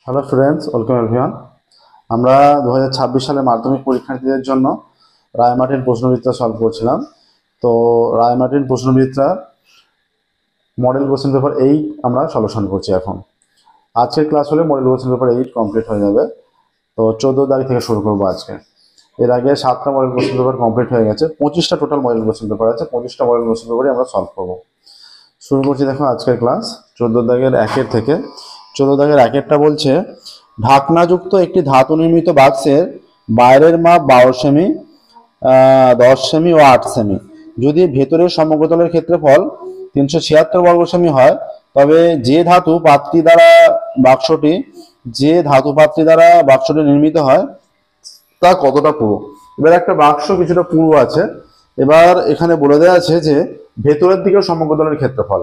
Hello friends, welcome everyone. আমরা 2026 সালে মাধ্যমিক পরীক্ষার্থীদের জন্য রায়মার্টিন প্রশ্নবিদ্যা সলভ করছিলাম। তো রায়মার্টিন প্রশ্নবিদ্যা মডেল কোশ্চেন পেপার 8 আমরা সলিউশন করছি এখন। আজকের ক্লাস হলে মডেল কোশ্চেন পেপার 8 কমপ্লিট হয়ে যাবে। তো 14 তারিখ থেকে শুরু করবো আজকে। এর আগে 7টা মডেল কোশ্চেন পেপার কমপ্লিট হয়ে গেছে, 25টা টোটাল মডেল কোশ্চেন পেপার আছে। 25টা মডেল কোশ্চেন পেপারই আমরা সলভ করবো। শুরু করছি দেখো আজকের ক্লাস 14 দাগের 1 থেকে। 14 দাগের 1টা বলছে, ঢাকনাযুক্ত একটি ধাতু নির্মিত বাক্সের বাইরের মাপ 12 সেমি, 10 সেমি ও 8 সেমি। যদি ভেতরের সমগ্রতলের ক্ষেত্রফল 376 বর্গ সেমি হয়, তবে যে ধাতু পাত্রী দ্বারা বাক্সটি নির্মিত হয় তা কতটা পুরু। এবার একটা বাক্স কিছুটা পুরু আছে। এবার এখানে বলে দেওয়া আছে যে ভেতরের দিকে সমগ্রতলের ক্ষেত্রফল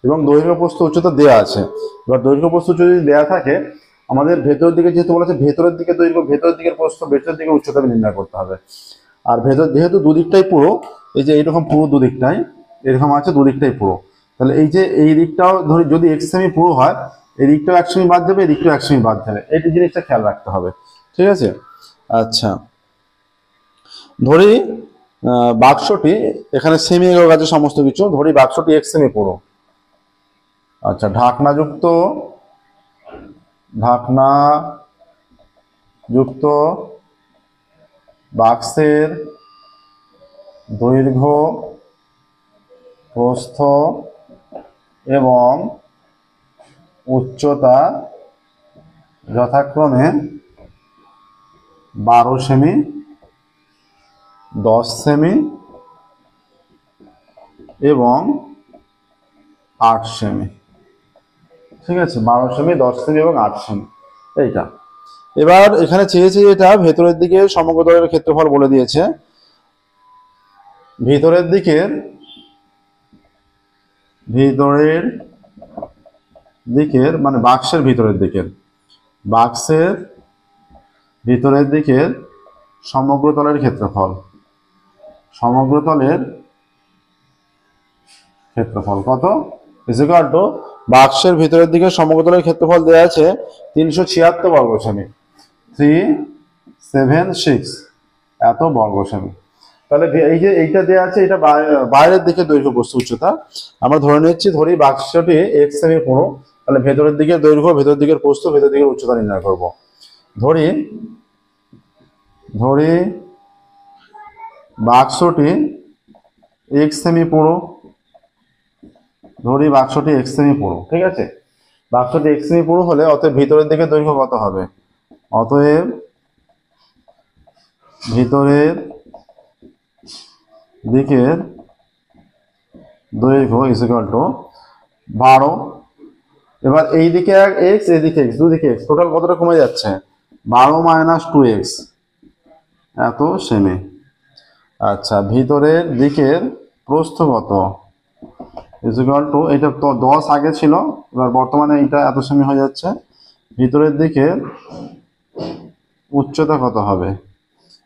এবং দৈর্ঘ্য প্রস্থ উচ্চতা দেওয়া আছে। এবার দৈর্ঘ্য প্রস্থ যদি দেওয়া থাকে, আমাদের ভেতরের দিকে যেহেতু বলেছে ভেতরের দিকে দৈর্ঘ্য, ভেতরের দিকের প্রস্থ, ভেতরের দিকে উচ্চতা নির্ণয় করতে হবে। আর ভেতর যেহেতু দুদিকটাই পুরো, এই যে এইরকম পুরো দুদিকটাই এরকম আছে, দুদিকটাই পুরো, তাহলে এই যে এই দিকটাও ধরি যদি 1 সেমি পুরো হয়, এই দিকটাও 1 সেমি বাদ যাবে, এই দিকটাও 1 সেমি বাদ যাবে। এই জিনিসটা খেয়াল রাখতে হবে, ঠিক আছে? আচ্ছা, ধরি বাক্সটি, এখানে সেমি একক আছে সমস্ত কিছু, ধরি বাক্সটি 1 সেমি পুরো। আচ্ছা, ঢাকনাযুক্ত বাক্সের দৈর্ঘ্য, প্রস্থ এবং উচ্চতা যথাক্রমে 12 সেমি, 10 সেমি এবং 8 সেমি। ঠিক আছে, 12 সেমি, 10 সেমি এবং 8 সেমি এইটা। এবার এখানে চেয়েছে যেটা ভেতরের দিকে সমগ্রতলের ক্ষেত্রফল বলে দিয়েছে। ভিতরের দিকের মানে বাক্সের ভিতরের দিকের সমগ্রতলের ক্ষেত্রফল কত? ইকুয়াল টু বাক্সের ভিতরের দিকে সমগ্রতলের ক্ষেত্রফল দেওয়া আছে 376 বর্গ সেমি, 376 এত বর্গ সেমি। তাহলে এই যে এইটা দেওয়া আছে, এটা বাইরের দিকে দৈর্ঘ্য প্রস্থ উচ্চতা আমরা ধরে নিচ্ছি। ধরি বাক্সটি 1 সেমি পুরো, তাহলে ভেতরের দিকের দৈর্ঘ্য, ভেতরের দিকের প্রস্থ, ভেতরের দিকের উচ্চতা নির্ণয় করব। ধরি বাক্সটি 1 সেমি পুরো, ঠিক আছে? বাক্সটি 1 সেমি পুরো হলে অতএব ভিতরের দিকে দৈর্ঘ্য কত হবে? অতএব ভিতরের দিকের দৈর্ঘ্য ইকুয়াল টু 12। এবার এই দিকে x, এদিকে x, দুদিকে x, টোটাল কতটা কমে যাচ্ছে? 12 মাইনাস 2x এত সেমি। আচ্ছা, ভিতরের দিকের প্রস্থ কত? ইকুয়াল টু, এটা তো 10 আগে ছিল, এবার বর্তমানে এটা এত সেমি হয়ে যাচ্ছে। ভিতরের দিকের উচ্চতা কত হবে?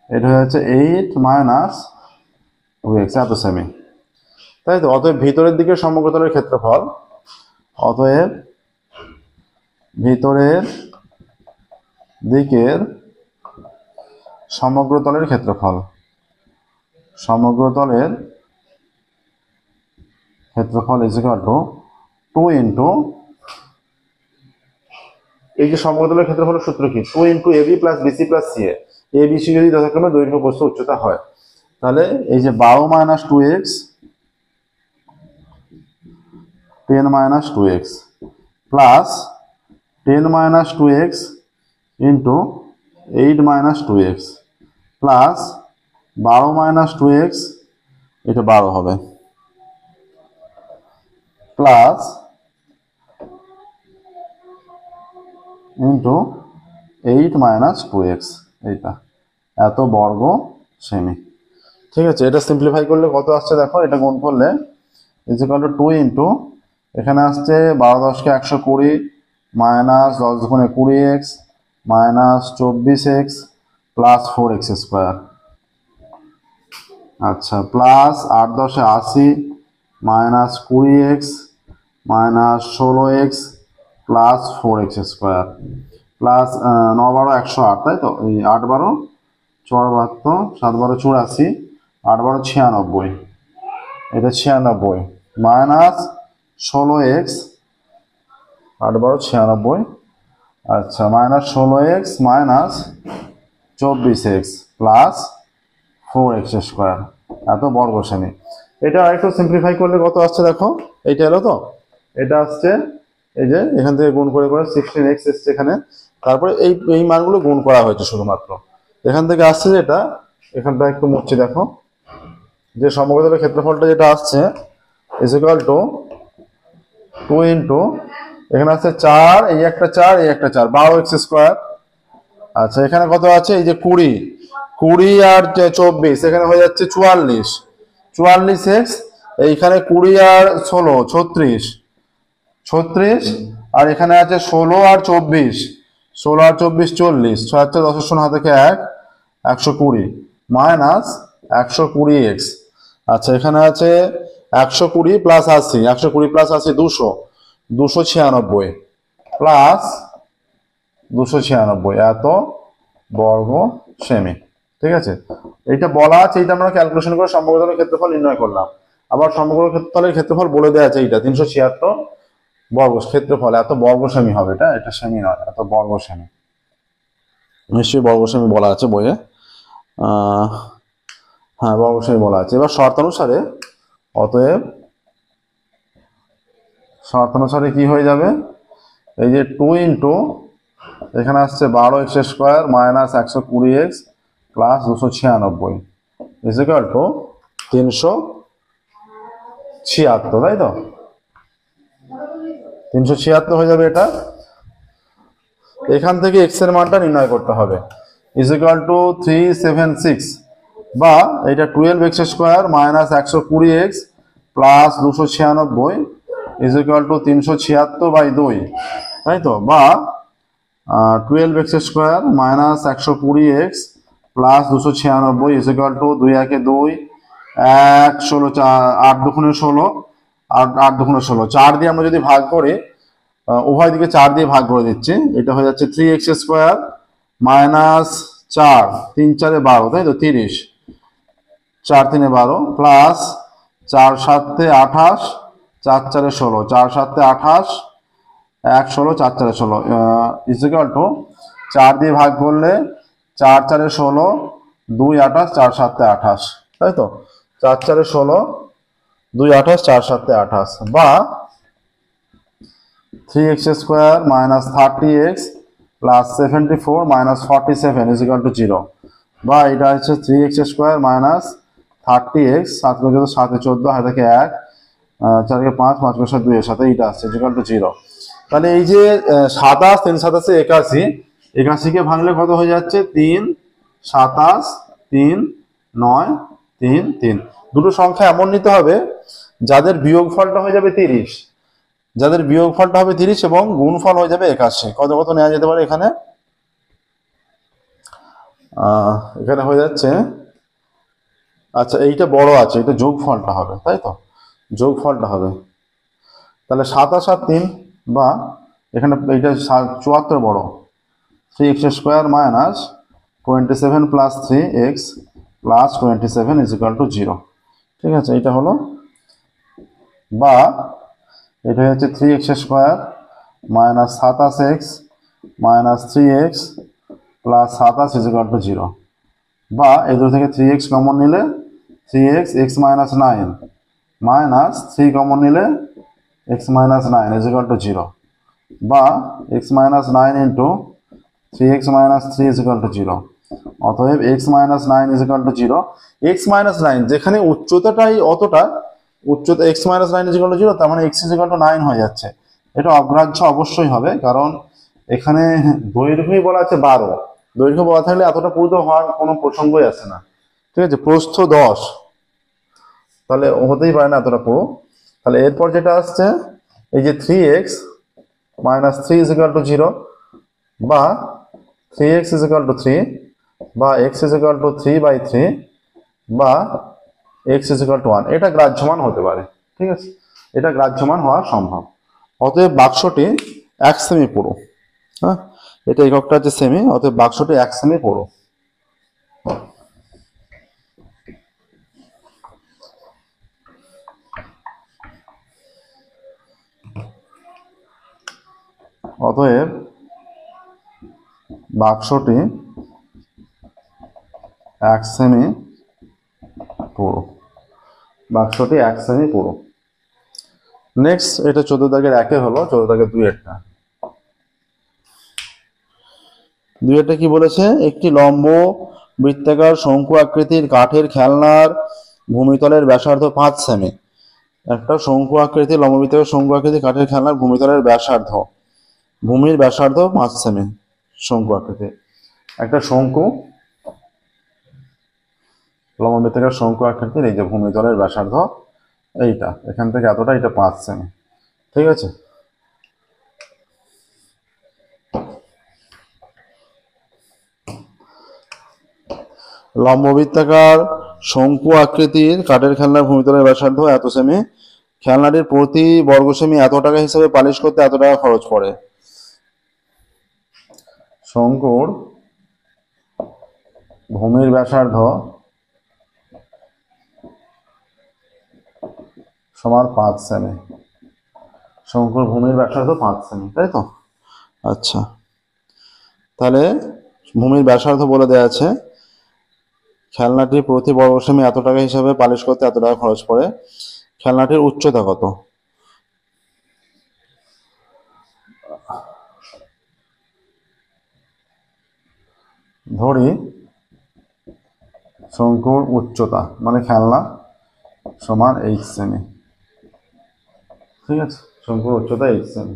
এটা হয়ে যাচ্ছে 8 মাইনাস 2x এত সেমি, তাই তো? অতএব ভিতরের দিকের সমগ্রতলের ক্ষেত্রফল, অতএব ভিতরের দিকের সমগ্রতলের ক্ষেত্রফল ইজ ইকুয়াল টু 2 ইন্টু, এই যে সমগ্রতলের ক্ষেত্রফলের সূত্র কি? 2 into A B plus B C plus C A. A B C যদি যথাক্রমে দৈর্ঘ্য, প্রস্থ, উচ্চতা হয়, তাহলে এই যে 12 minus 2x, 10 minus 2x plus 10 minus 2x into 8 minus 2x plus 12 minus 2x, এটা 12 হবে, প্লাস ইন্টু 8 মাইনাস 2x, এইটা এত বর্গ সেমি। ঠিক আছে, এটা সিম্পলিফাই করলে কত আসছে দেখো, এটা গুণ করলে ইজ ইকুয়াল টু 2 ইন্টু, এখানে আসছে 12 10 কে 120 মাইনাস 10 গুণে 20x minus 24x plus 4x square. আচ্ছা, plus 8 10 80 minus 20x minus 16x plus 4x square. Plus 9 12 108, তাই তো? এই 8 12 74, 7 12 84, 8 12 96, এটা 96 মাইনাস 16x, 8 12 96, আচ্ছা minus 16x minus 24x plus 4x square, এত বর্গ সেমি। এটা আরেকটু সিম্পলিফাই করলে কত আসছে দেখো, এইটা এলো তো, এটা আসছে এই যে এখান থেকে গুণ করে করে 16x এসছে এখানে, তারপরে এই মানগুলো গুণ করা হয়েছে শুধুমাত্র। এখান থেকে আসছে যেটা, এখানটা একটু মুছছি দেখো, যে সমগ্রতলের ক্ষেত্রফলটা যেটা আসছে ইজ ইকুয়াল টু 2 ইন্টু এখানে আছে 4, এই একটা 4, এই একটা 4, 12x স্কোয়ার। আচ্ছা এখানে কত আছে, এই যে 20 আর 24, এখানে হয়ে যাচ্ছে 44x, এইখানে 20 আর 16 36, আর এখানে আছে 16 আর 24, 40 6 10 শূন্য হাতে 1 120 মাইনাস 120x। আচ্ছা এখানে আছে 120 প্লাস 80, 120 প্লাস 80 296 প্লাস 296 এত বর্গ সেমি। ঠিক আছে, এইটা বলা আছে, এইটা আমরা ক্যালকুলেশন করে সমগ্রতলের ক্ষেত্রফল নির্ণয় করলাম। আবার সমগ্র তলের ক্ষেত্রফল বলে দেওয়া আছে, এইটা 376 বর্গ ক্ষেত্রফল, এত বর্গ সেমি হবে। এটা সেমি নয়, এত বর্গ সেমি, নিশ্চয়ই বর্গ সেমি বলা আছে বইয়ে। হ্যাঁ বর্গ সেমি বলা আছে। এবার শর্ত অনুসারে, অতএব শর্ত অনুসারে কি হয়ে যাবে, এই যে 2 ইন্টু এখানে আসছে 12x square minus 120x plus 296 is equal two 376, তাই তো? 376 হয়ে যাবে এটা। এখান থেকে x এর মানটা নির্ণয় করতে হবে, ইজ ইকুয়াল টু 376, বা এটা 12x square minus 120x plus 296 is equal two 376/2, তাই তো? বা 12x square minus 120x plus 296 is equal two 2 1 2, 1 16 8 2 16, 8 2 16, 4 দিয়ে আমরা যদি ভাগ করি, উভয় দিকে 4 দিয়ে ভাগ করে দিচ্ছি, এটা হয়ে যাচ্ছে 3x স্কোয়ার মাইনাস 4 3 4 12, তাই তো? 30, 4 3 12 প্লাস 4 7 28, 4 4 16, 4 7 28, 1 16, 4 4 16 ইজ ইকুয়াল টু 4 দিয়ে ভাগ করলে 4 4 16, 2 28, 4 7 28, তাই তো? 4 4 16, 2 28, 4 7 28, বা 3x square minus 30x plus 74 minus 47 is equal two 0, বা এটা হচ্ছে 3x স্কোয়ার মাইনাস 30x, 7 করে 7 14 হাতে 1 4 5 5 করে 2 এর সাথে এইটা আসছে ইজ ইকুয়াল টু 0। তাহলে এই যে 27 3 27 81, 81 কে ভাঙলে কত হয়ে যাচ্ছে, 3 27 3 9 3 3। দুটো সংখ্যা এমন নিতে হবে যাদের বিয়োগফলটা হয়ে যাবে 30, যাদের বিয়োগফলটা হবে 30 এবং গুণফল হয়ে যাবে 81। কত কত নেওয়া যেতে পারে এখানে, এখানে হয়ে যাচ্ছে, আচ্ছা এইটা বড় আছে, এটা যোগফলটা হবে, তাই তো? যোগফলটা হবে, তাহলে 27 আর 3, বা এখানে এইটা 74 বড়, 3x square minus 27 plus 3x plus 27 is equal two 0। ঠিক আছে, এটা হলো, বা এটা হচ্ছে 3x square minus 27x minus 3x plus 27 is equal two 0, বা এদের থেকে 3x কমন নিলে 3x x minus 9 minus 3 common নিলে x minus 9 is equal two 0, বা x minus 9 into 3x minus 3 is equal two 0। অতএব x minus 9 is equal two 0। x minus 9 যেখানে উচ্চতাটাই অতটা, উচ্চতা x minus 9 is equal two 0, তার মানে x is equal two 9 হয়ে যাচ্ছে। এটা অগ্রাহ্য অবশ্যই হবে, কারণ এখানে দৈর্ঘ্যই বলা আছে 12, দৈর্ঘ্য বলা থাকলে এতটা পুরুত হওয়ার কোনো প্রসঙ্গই আসে না। ঠিক আছে, প্রস্থ 10, তাহলে হতেই পারে না এতটা পুরো। তাহলে এরপর যেটা আসছে, এই যে 3x minus 3 is equal two 0, বা 3x ইজ ইকুয়াল টু 3, বা x ইজ ইকুয়াল টু 3/3, বা x ইজ ইকুয়াল টু 1, এটা গ্রাহ্যমান হতে পারে। ঠিক আছে, এটা গ্রাহ্যমান হওয়া সম্ভব। অতএব বাক্সটি 1 সেমি পুরো। হ্যাঁ, এটা এককটা হচ্ছে সেমি, অতএব বাক্সটি 1 সেমি পুরু। অতএব বাক্সটি 1 সেমি পুরু। বাক্সটি 1 সেমি পুরু। নেক্সট, এটা 14 দাগের 1 হলো। 14 দাগের 2-এরটা। 2-এরটা কি বলেছে? একটি লম্ব বৃত্তাকার শঙ্কু আকৃতির কাঠের খেলনার ভূমিতলের ব্যাসার্ধ 5 সেমি। একটা শঙ্কু আকৃতির লম্ব বৃত্তাকার শঙ্কু আকৃতির কাঠের খেলনার ভূমিতলের ব্যাসার্ধ, ভূমির ব্যাসার্ধ 5 সেমি। শঙ্কু আকৃতি, একটা শঙ্কু লম্ব বৃত্তাকার শঙ্কু আকৃতির, এই যে ভূমিতলের ব্যাসার্ধ এইটা, এখান থেকে এতটা, এটা 5 সেমি। ঠিক আছে। লম্ব বৃত্তাকার শঙ্কু আকৃতির কাঠের খেলনার ভূমিতলের ব্যাসার্ধ এত সেমি। খেলনাটির প্রতি বর্গ সেমি এত টাকা হিসাবে পালিশ করতে এত টাকা খরচ পড়ে। শঙ্কুর ভূমির ব্যাসার্ধ সমান 5 সেমি। শঙ্কুর ভূমির ব্যাসার্ধ 5 সেমি, তাই তো? আচ্ছা, তাহলে ভূমির ব্যাসার্ধ বলে দেওয়া আছে। খেলনাটির প্রতি বর্গ সেমি এত টাকা হিসাবে পালিশ করতে এত টাকা খরচ পড়ে। খেলনাটির উচ্চতা কত? ধরি শঙ্কুর উচ্চতা মানে খেলনা সমান 8 সেমি। ঠিক আছে, শঙ্কুর উচ্চতা 8 সেমি।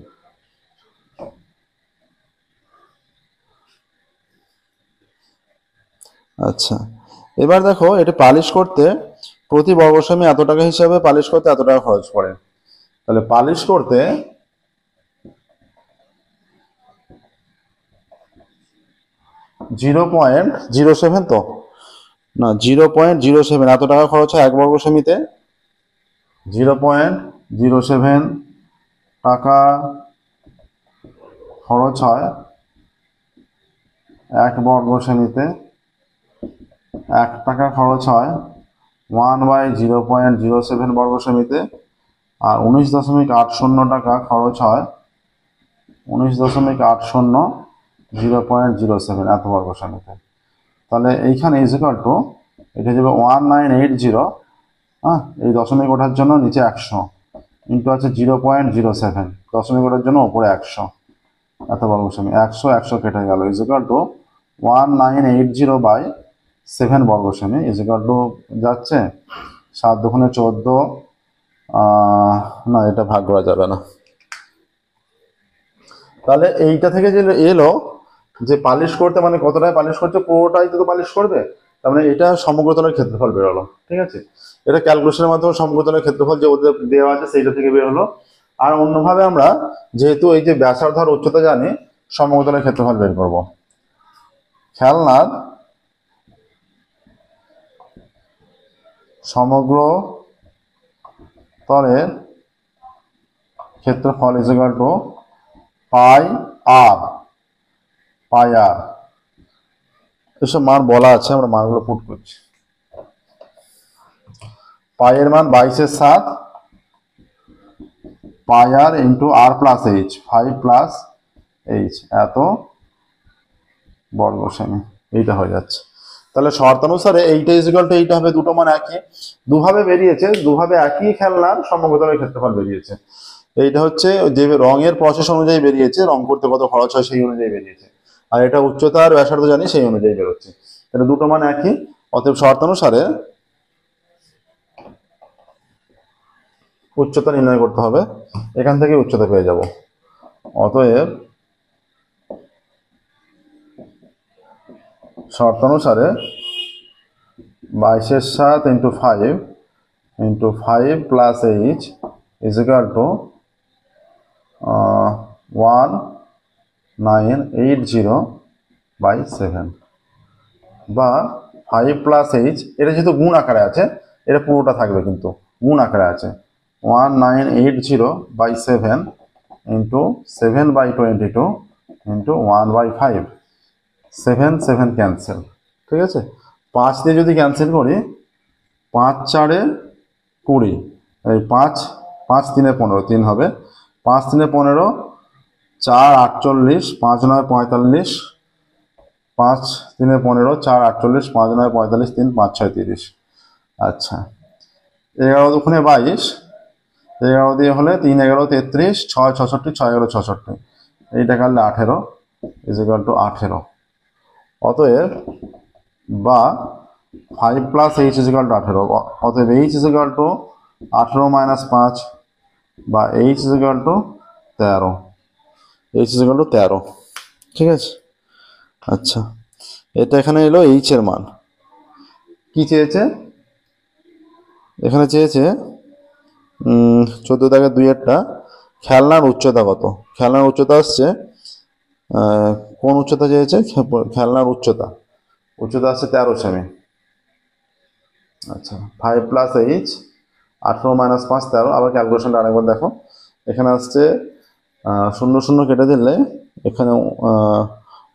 আচ্ছা, এবার দেখো, এটা পালিশ করতে প্রতি বর্গ সেমি এত টাকা হিসাবে পালিশ করতে এত টাকা খরচ পড়ে। তাহলে পালিশ করতে 0.07, তো না, 0.07 এত টাকা খরচ হয় 1 বর্গ সেমিতে। 0.07 টাকা খরচ হয় 1 বর্গ সেমিতে। 1 টাকা খরচ হয় 1/0.07 বর্গ সেমিতে। আর 19.80 টাকা খরচ হয় 19.80 0.07 এত বর্গ সেমিতে। তাহলে এইখানে ইজিক্যাল টু, এটা যাবে 1980, হ্যাঁ, এই দশমিক ওঠার জন্য নিচে 100 ইন্টু আছে 0.07, দশমিক ওঠার জন্য ওপরে 100 এত বর্গ সেমি। 100 কেটে গেল, ইজিক্যাল টু 1980/7 বর্গ সেমি, ইজিক্যাল টু যাচ্ছে 7 দুগুণে 14, না এটা ভাগ করা যাবে না। তাহলে এইটা থেকে যে এলো যে পালিশ করতে মানে কতটায় পালিশ করছে, পুরোটাই তো পালিশ করবে, তার মানে এটা সমগ্রতলের ক্ষেত্রফল বেরোলো। ঠিক আছে, এটা ক্যালকুলেশনের মাধ্যমে সমগ্রতলের ক্ষেত্রফল যে ওদের দেওয়া আছে সেইটা থেকে বের হলো। আর অন্যভাবে আমরা যেহেতু এই যে ব্যাসার্ধ আর উচ্চতা জানি, সমগ্রতলের ক্ষেত্রফল বের করব। খেলনার সমগ্র তলের ক্ষেত্রফল ইজিক্যাল টু পাই আর। এসব মান বলা আছে, আমরা মানগুলো পুট করছি। পাইয়ের মান 22/7, পাই আর ইন্টু আর প্লাস এইচ, 5 প্লাস এইচ এত বর্গ সেমি, এইটা হয়ে যাচ্ছে। তাহলে শর্তানুসারে এইটা ইজিক্যাল টু এইটা হবে, দুটো মান একই। দুভাবে বেরিয়েছে, দুভাবে একই খেলনার সমগ্রতলের ক্ষেত্রফল বেরিয়েছে। এইটা হচ্ছে যে রঙের প্রসেস অনুযায়ী বেরিয়েছে, রং করতে কত খরচ হয় সেই অনুযায়ী বেরিয়েছে। আর এটা উচ্চতা আর ব্যাসার্ধ জানি, সেই অনুযায়ী বেরোচ্ছে। এটা দুটো মান একই, অতএব শর্তানুসারে উচ্চতা নির্ণয় করতে হবে। এখান থেকে উচ্চতা পেয়ে যাব। অতএব শর্তানুসারে 22/7 into 5 plus H equal to 1980/7, বা 5 প্লাস এইচ, এটা যেহেতু গুণ আকারে আছে, এটা পুরোটা থাকবে কিন্তু গুণ আকারে আছে। 1980/7 ইন্টু 7/22 ইন্টু 1/5, 7 7 ক্যান্সেল, ঠিক আছে। 5 দিয়ে যদি ক্যান্সেল করি, 5 4 20, এই 5 5 3 15, 3 হবে, 5 3 15, 4 48, 5 9 45, 5 3 15, 4 48, 5 9 45, 3 5 6 30। আচ্ছা, 11 দুগুণে 22, 11 দিয়ে হলে 3 11 33, 6 66, 6 11 66, এইটা কাটলে 18 ইকুয়াল টু 18। অতএব বা 5 প্লাস এইচ ইকুয়াল টু 18, অতএব এইচ ইকুয়াল টু 18 মাইনাস 5 বা H equal to 13, H equal to 13, ঠিক আছে। আচ্ছা, এটা এখানে এলো এইচ এর মান। কি চেয়েছে? এখানে চেয়েছে 14 দাগের 2-এরটা, খেলনার উচ্চতা কত। খেলনার উচ্চতা আসছে, কোন উচ্চতা চেয়েছে? খেলনার উচ্চতা আসছে 13 সেমি। আচ্ছা, 5 প্লাস এইচ, 18 মাইনাস 5 13। আবার ক্যালকুলেশনটা আরেকবার দেখো। এখানে আসছে 0 0 কেটে দিলে এখানে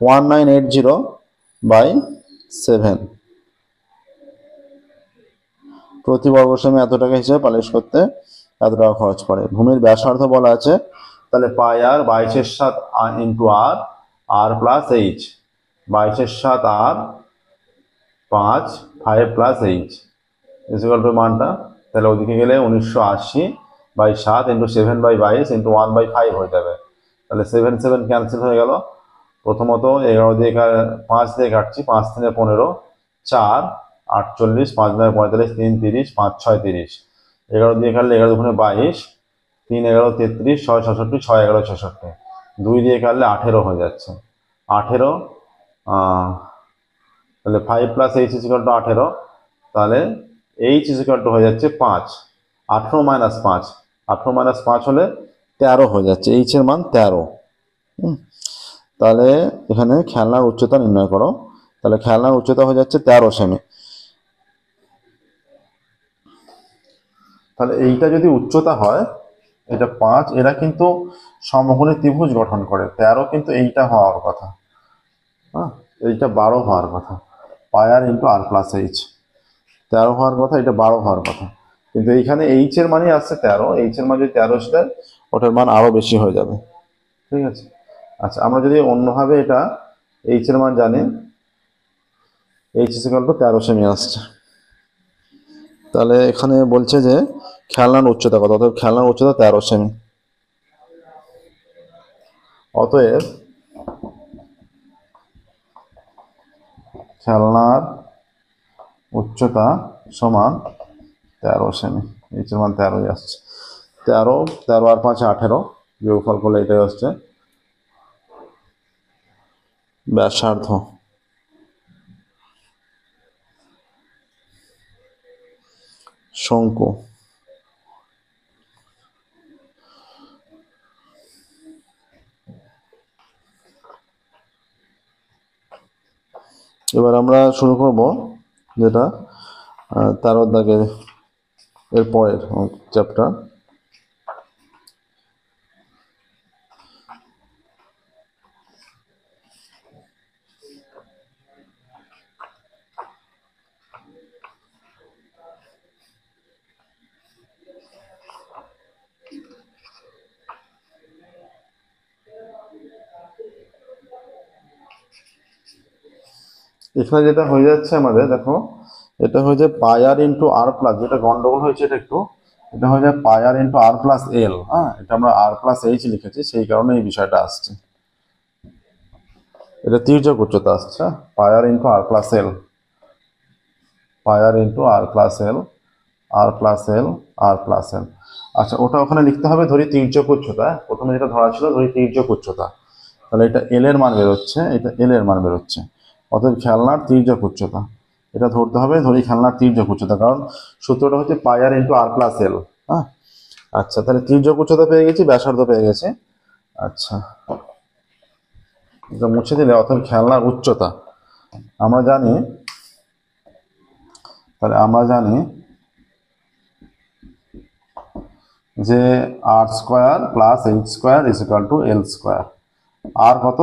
1980/7 প্রতি বর্গ সেমি এত টাকা হিসেবে পালিশ করতে এত টাকা খরচ পড়ে। ভূমির ব্যাসার্ধ বলা আছে, তাহলে পাই আর 22/7 into R, R plus H, 22/7 R 5 5 plus H equal to মানটা, তাহলে ওদিকে গেলে 1980/7 ইন্টু 7/22 ইন্টু 1/5 হয়ে যাবে। তাহলে 7 7 ক্যান্সেল হয়ে গেল। প্রথমত 11 দিয়ে 5 দিয়ে কাটছি, 5 3 15, 4 48, 5 9 45, 3 30, 5 6 30, 11 দিয়ে কাটলে 11 দুগুণে 22, 3 11 33, 6 66, 6 11 66, 2 দিয়ে কাটলে 18 হয়ে যাচ্ছে। 18, তাহলে 5 প্লাস এইচ ইকুয়াল টু 18, তাহলে এইচ ইকুয়াল টু হয়ে যাচ্ছে 5, 18 মাইনাস 5, 18 মাইনাস 5 হলে 13 হয়ে যাচ্ছে, এইচ এর মান 13। তাহলে এখানে খেলনার উচ্চতা নির্ণয় করো। তাহলে খেলনার উচ্চতা হয়ে যাচ্ছে 13 সেমি। তাহলে এইটা যদি উচ্চতা হয়, এটা 5, এরা কিন্তু সমকোণী ত্রিভুজ গঠন করে। 13 কিন্তু এইটা হওয়ার কথা, হ্যাঁ, এইটা 12 হওয়ার কথা। পাই আর ইন্টু আর প্লাস এইচ, 13 হওয়ার কথা, এটা 12 হওয়ার কথা। কিন্তু এইখানে এইচ এর মানই আসছে 13, এইচ এর মান যদি 13 এসে দেয়, ওটার মান আরো বেশি হয়ে যাবে, ঠিক আছে। আচ্ছা, আমরা যদি অন্যভাবে এটা এইচ এর মান জানি, এইচ ইকুয়াল টু 13 সেমি আসছে। তাহলে এখানে বলছে যে খেলনার উচ্চতা কত, অতএব খেলনার উচ্চতা 13 সেমি। অতএব খেলনার উচ্চতা সমান 13 সেমি, এইচ এর মান 13ই আসছে। 13 13 আর 5 18, বিয়োগফল করলে এটাই আসছে ব্যাসার্ধ। শঙ্কু এবার আমরা শুরু করব যেটা 13 দাগের এর পরের চ্যাপ্টার। এখানে যেটা হয়ে যাচ্ছে আমাদের, দেখো, এটা হয়ে যায় পাই আর ইন্টু আর প্লাস, যেটা গন্ডগোল হয়েছে এটা একটু, এটা হয়ে যায় পাই আর ইন্টু আর প্লাস এল। হ্যাঁ, এটা আমরা আর প্লাস এইচ লিখেছি, সেই কারণে এই বিষয়টা আসছে। এটা তির্যক উচ্চতা আসছে, পাই আর ইন্টু আর প্লাস এল, পাই আর ইন্টু আর প্লাস এল, আর প্লাস এল, আর প্লাস এল। আচ্ছা, ওটা ওখানে লিখতে হবে ধরি তির্যক উচ্চতা। প্রথমে যেটা ধরা ছিল ধরি তির্যক উচ্চতা, তাহলে এটা এল এর মান বেরোচ্ছে, এটা এল এর মান বেরোচ্ছে। অতএব খেলনার তির্যক উচ্চতা এটা ধরতে হবে, ধরি খেলনার তির্যক উচ্চতা, কারণ সূত্রটা হচ্ছে পাই আর ইন্টু আর প্লাস এল। হ্যাঁ, আচ্ছা, তাহলে তির্যক উচ্চতা পেয়ে গেছি, ব্যাসার্ধ পেয়ে গেছি। আচ্ছা, এটা মুছে দিলে, অতএব খেলনার উচ্চতা আমরা জানি, তাহলে আমরা জানি যে r square plus h square is equal to l square. আর কত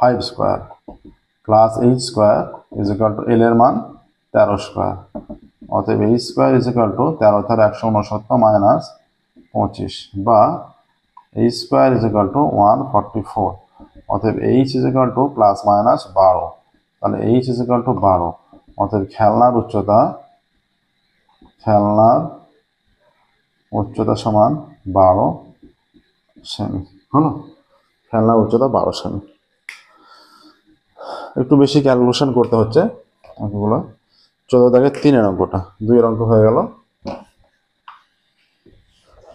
5 square plus h square is equal to l এর মান 13 স্কোয়ার। অতএব h square is equal to 13 × 169 minus 25 বা h square is equal to 144। অতএব h is equal to plus minus 12, তাহলে H is equal two 12। অতএব খেলনার উচ্চতা সমান 12 সেমি হলো। খেলনার উচ্চতা 12 সেমি। একটু বেশি ক্যালকুলেশন করতে হচ্ছে অঙ্কগুলো। 14 দাগের 3 অঙ্কটা 2 অঙ্ক হয়ে গেল।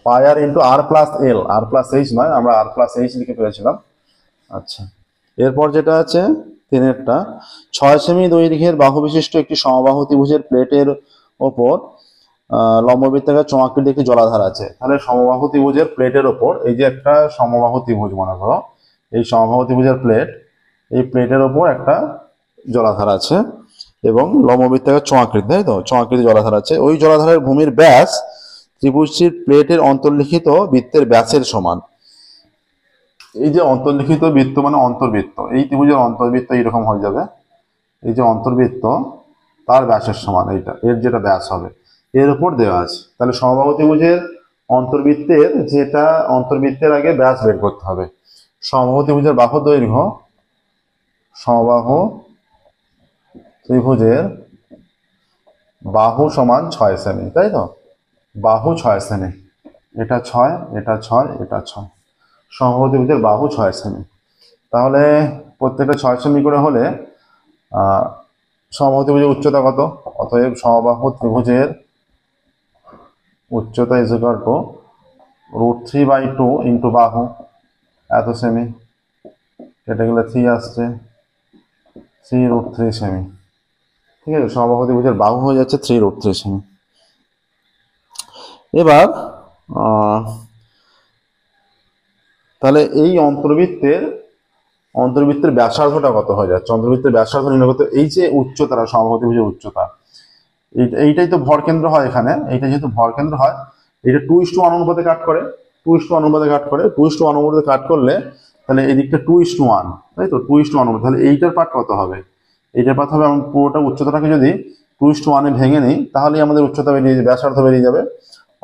পাই আর ইন্টু আর প্লাস এল, আর প্লাস এইচ নয়, আমরা আর প্লাস এইচ লিখে ফেলেছিলাম। আচ্ছা, এরপর যেটা আছে 3-এরটা, 6 সেমি দৈর্ঘ্যের বাহু বিশিষ্ট একটি সমবাহু ত্রিভুজের প্লেটের ওপর লম্ববৃত্তাকার চোঙাকৃতি একটি জলাধার আছে। তাহলে সমবাহু ত্রিভুজের প্লেটের ওপর, এই যে একটা সমবাহু ত্রিভুজ মনে করো, এই সমবাহু ত্রিভুজের প্লেট, এই প্লেটের ওপর একটা জলাধার আছে এবং লম্ববৃত্তাকার চোঙাকৃতি, তাই তো, চোঙাকৃতি জলাধার আছে। ওই জলাধারের ভূমির ব্যাস ত্রিভুজটির প্লেটের অন্তর্লিখিত বৃত্তের ব্যাসের সমান। এই যে অন্তর্লিখিত বৃত্ত মানে অন্তর্বৃত্ত, এই ত্রিভুজের অন্তর্বৃত্ত এইরকম হয়ে যাবে। এই যে অন্তর্বৃত্ত তার ব্যাসের সমান, এইটা এর যেটা ব্যাস হবে এর উপর দেওয়া আছে। তাহলে সমবাহু ত্রিভুজের অন্তর্বৃত্তের আগে ব্যাস বের করতে হবে। সমবাহু ত্রিভুজের বাহু দৈর্ঘ্য, সমবাহু ত্রিভুজের বাহু সমান 6 সেমি, তাই তো, বাহু 6 সেমি, এটা 6, এটা 6, এটা 6, সমবাহু ত্রিভুজের বাহু 6 সেমি। তাহলে প্রত্যেকটা 6 সেমি করে হলে সমবাহু ত্রিভুজের উচ্চতা কত? অতএব সমবাহু ত্রিভুজের উচ্চতা ইজ ইকুয়াল টু √3/2 ইন্টু বাহু এত সেমি, কেটে গেলে 3 আসছে, 3√3 সেমি। ঠিক আছে, সমবাহু ত্রিভুজের বাহু হয়ে যাচ্ছে 3√3 সেমি। এবার তাহলে এই অন্তর্বৃত্তের ব্যাসার্ধটা কত হয়ে যাচ্ছে? অন্তর্বৃত্তের ব্যাসার্ধ নির্ণয় করতে, এই যে উচ্চতাটা, সমবাহু ত্রিভুজের উচ্চতা, এইটাই তো ভরকেন্দ্র হয় এখানে। এইটা যেহেতু ভরকেন্দ্র হয়, এটা 2:1 অনুপাতে কাট করে, 2:1 অনুপাতে কাট করে, 2:1 অনুপাতে কাট করলে তাহলে এই দিকটা 2:1, তাই তো, 2:1 অনুপাত। তাহলে এইটার পার্ট কত হবে? এইটার পার্ট হবে, আমি পুরোটা উচ্চতাটাকে যদি 2:1 ভেঙে নিই তাহলেই আমাদের উচ্চতা বেরিয়ে যাবে, ব্যাসার্ধ বেরিয়ে যাবে।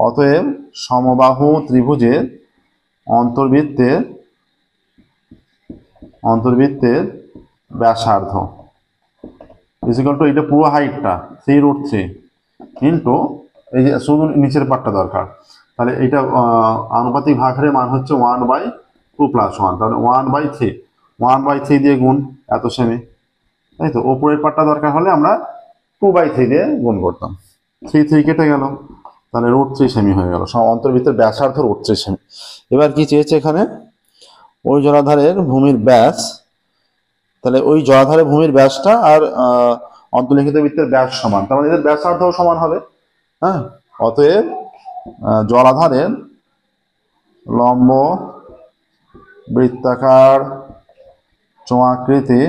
অতএব সমবাহু ত্রিভুজের অন্তর্বৃত্তের ব্যাসার্ধ ইজ ইকুয়াল টু, এটা পুরো হাইটটা 3√3 ইন্টু, এই যে শুধু নিচের পার্টটা দরকার, তাহলে এইটা আনুপাতিক ভাগের মান হচ্ছে 1/2 + 1, তাহলে 1/3 দিয়ে গুণ এত সেমি, তাই তো। ওপরের পার্টটা দরকার হলে আমরা 2/3 দিয়ে গুণ করতাম, 3 কেটে গেল, তাহলে √3 সেমি হয়ে গেল। অন্তর্বৃত্তের ব্যাসার্ধ √3 সেমি। এবার কি চেয়েছে এখানে? ওই জলাধারের ভূমির ব্যাস, তাহলে ওই জলাধারের ভূমির ব্যাসটা আর অন্তর্লিখিত বৃত্তের ব্যাস সমান, তার মানে এদের ব্যাসার্ধও সমান হবে। হ্যাঁ, অতএব জলাধারের লম্ব বৃত্তাকার চোঙাকৃতি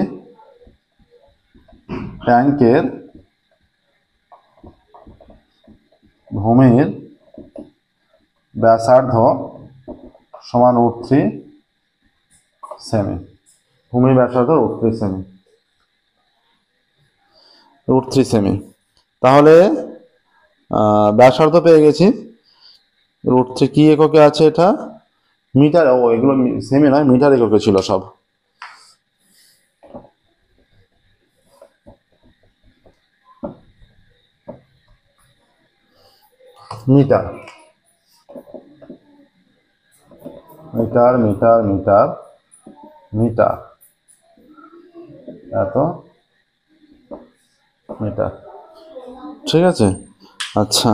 ট্যাঙ্কের ভূমির ব্যাসার্ধ সমান √3 সেমি। ভূমির ব্যাসার্ধ √3 সেমি। তাহলে ব্যাসার্ধ পেয়ে গেছি। √3 কি এককে আছে? এটা মিটার। ও, এগুলো সেমি নয়, মিটার এককে ছিল সব। Metre, metre, metre, metre, metre, এত মিটার। ঠিক আছে, আচ্ছা।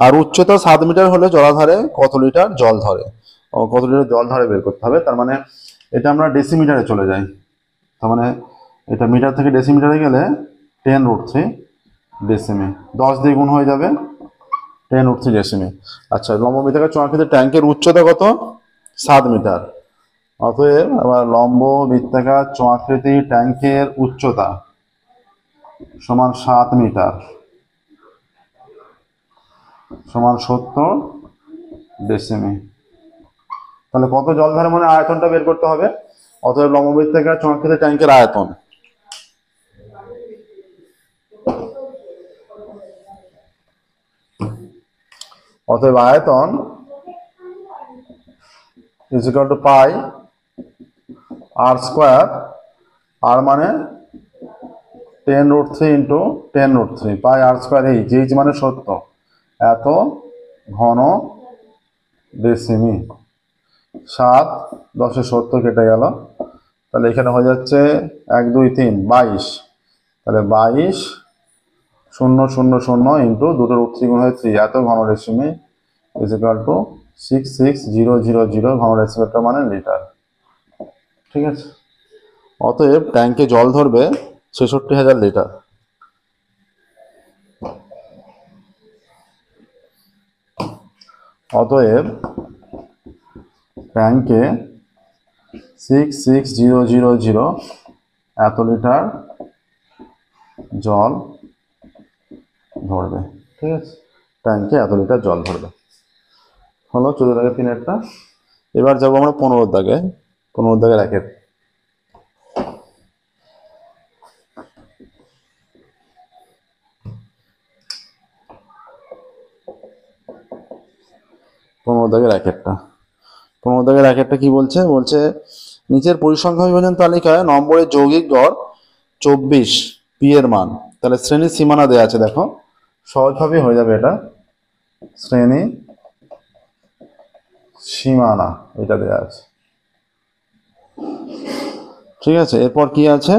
আর উচ্চতা 7 মিটার হলে জলাধারে কত লিটার জল ধরে? কত লিটার জল ধরে বের করতে হবে। তার মানে এটা আমরা ডেসিমিটারে চলে যাই। তার মানে এটা মিটার থেকে ডেসিমিটারে গেলে 10√3 ডেসিমি, 10 দিয়ে গুণ হয়ে যাবে 10√3 ডেসিমি। আচ্ছা, লম্ব বৃত্তাকার চোঙাকৃতির ট্যাঙ্কের উচ্চতা কত? 7 মিটার। অতএব আবার লম্ব বৃত্তাকার চোঙাকৃতি ট্যাঙ্কের উচ্চতা সমান 7 মিটার সমান 70 ডেসিমি। তাহলে কত জল ধরে মানে আয়তনটা বের করতে হবে। অতএব লম্ববৃত্তাকার চক্রাকৃতি ট্যাঙ্কের আয়তন is equal to pi r square, r মানে 10√3 into 10√3 pi r square h মানে 70, এত ঘন ডেসিমি। 7 10 70 কেটে গেল, তাহলে এখানে হয়ে যাচ্ছে 1 2 3 22, তাহলে 22 0 0 0 ইন্টু 2√3 গুণ হয় 3, এত ঘন ডেসিমি ইজ ইকুয়াল টু 66000 ঘন ডেসিমিটার মানে লিটার। ঠিক আছে, অতএব ট্যাঙ্কে জল ধরবে 66,000 লিটার। অতএব ট্যাঙ্কে 66000 এত লিটার জল ধরবে। ঠিক আছে, ট্যাঙ্কে এত লিটার জল ধরবে। হলো 14 দাগের 3-এরটা। এবার যাবো আমরা 15 দাগে। 15 দাগের 1-এর। 15 দাগের 1-এরটা। 15 দাগের 1-এরটা কি বলছে? বলছে নিচের পরিসংখ্যা বিভাজন তালিকায় নম্বরের যৌগিক গড় 24 পি এর মান। তাহলে শ্রেণীর সীমানা দেওয়া আছে, দেখো সহজভাবে হয়ে যাবে এটা। শ্রেণী সীমানা এটা দেওয়া আছে। ঠিক আছে, এরপর কি আছে?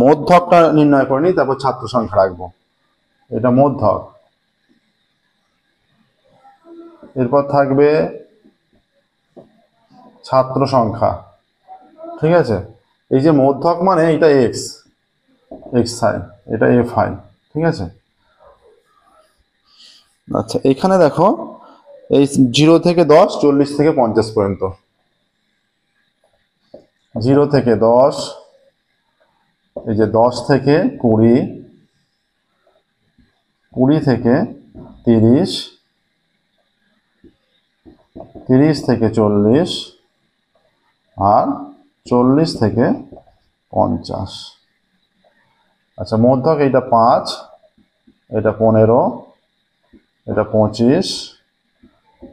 মধ্যকটা নির্ণয় করে নিই, তারপর ছাত্র সংখ্যা রাখবো। এটা মধ্যক। এরপর থাকবে ছাত্র সংখ্যা। ঠিক আছে, এই যে মধ্যক মানে এটা এক্স আই, এটা এফ আই। ঠিক আছে, আচ্ছা এখানে দেখো এই 0 থেকে 10, 40 থেকে 50 পর্যন্ত। 0 থেকে 10, এই যে 10 থেকে 20, 20 থেকে 30, 30 থেকে 40, আর 40 থেকে 50। আচ্ছা মধ্যক এইটা 5, এটা 15, এটা 25,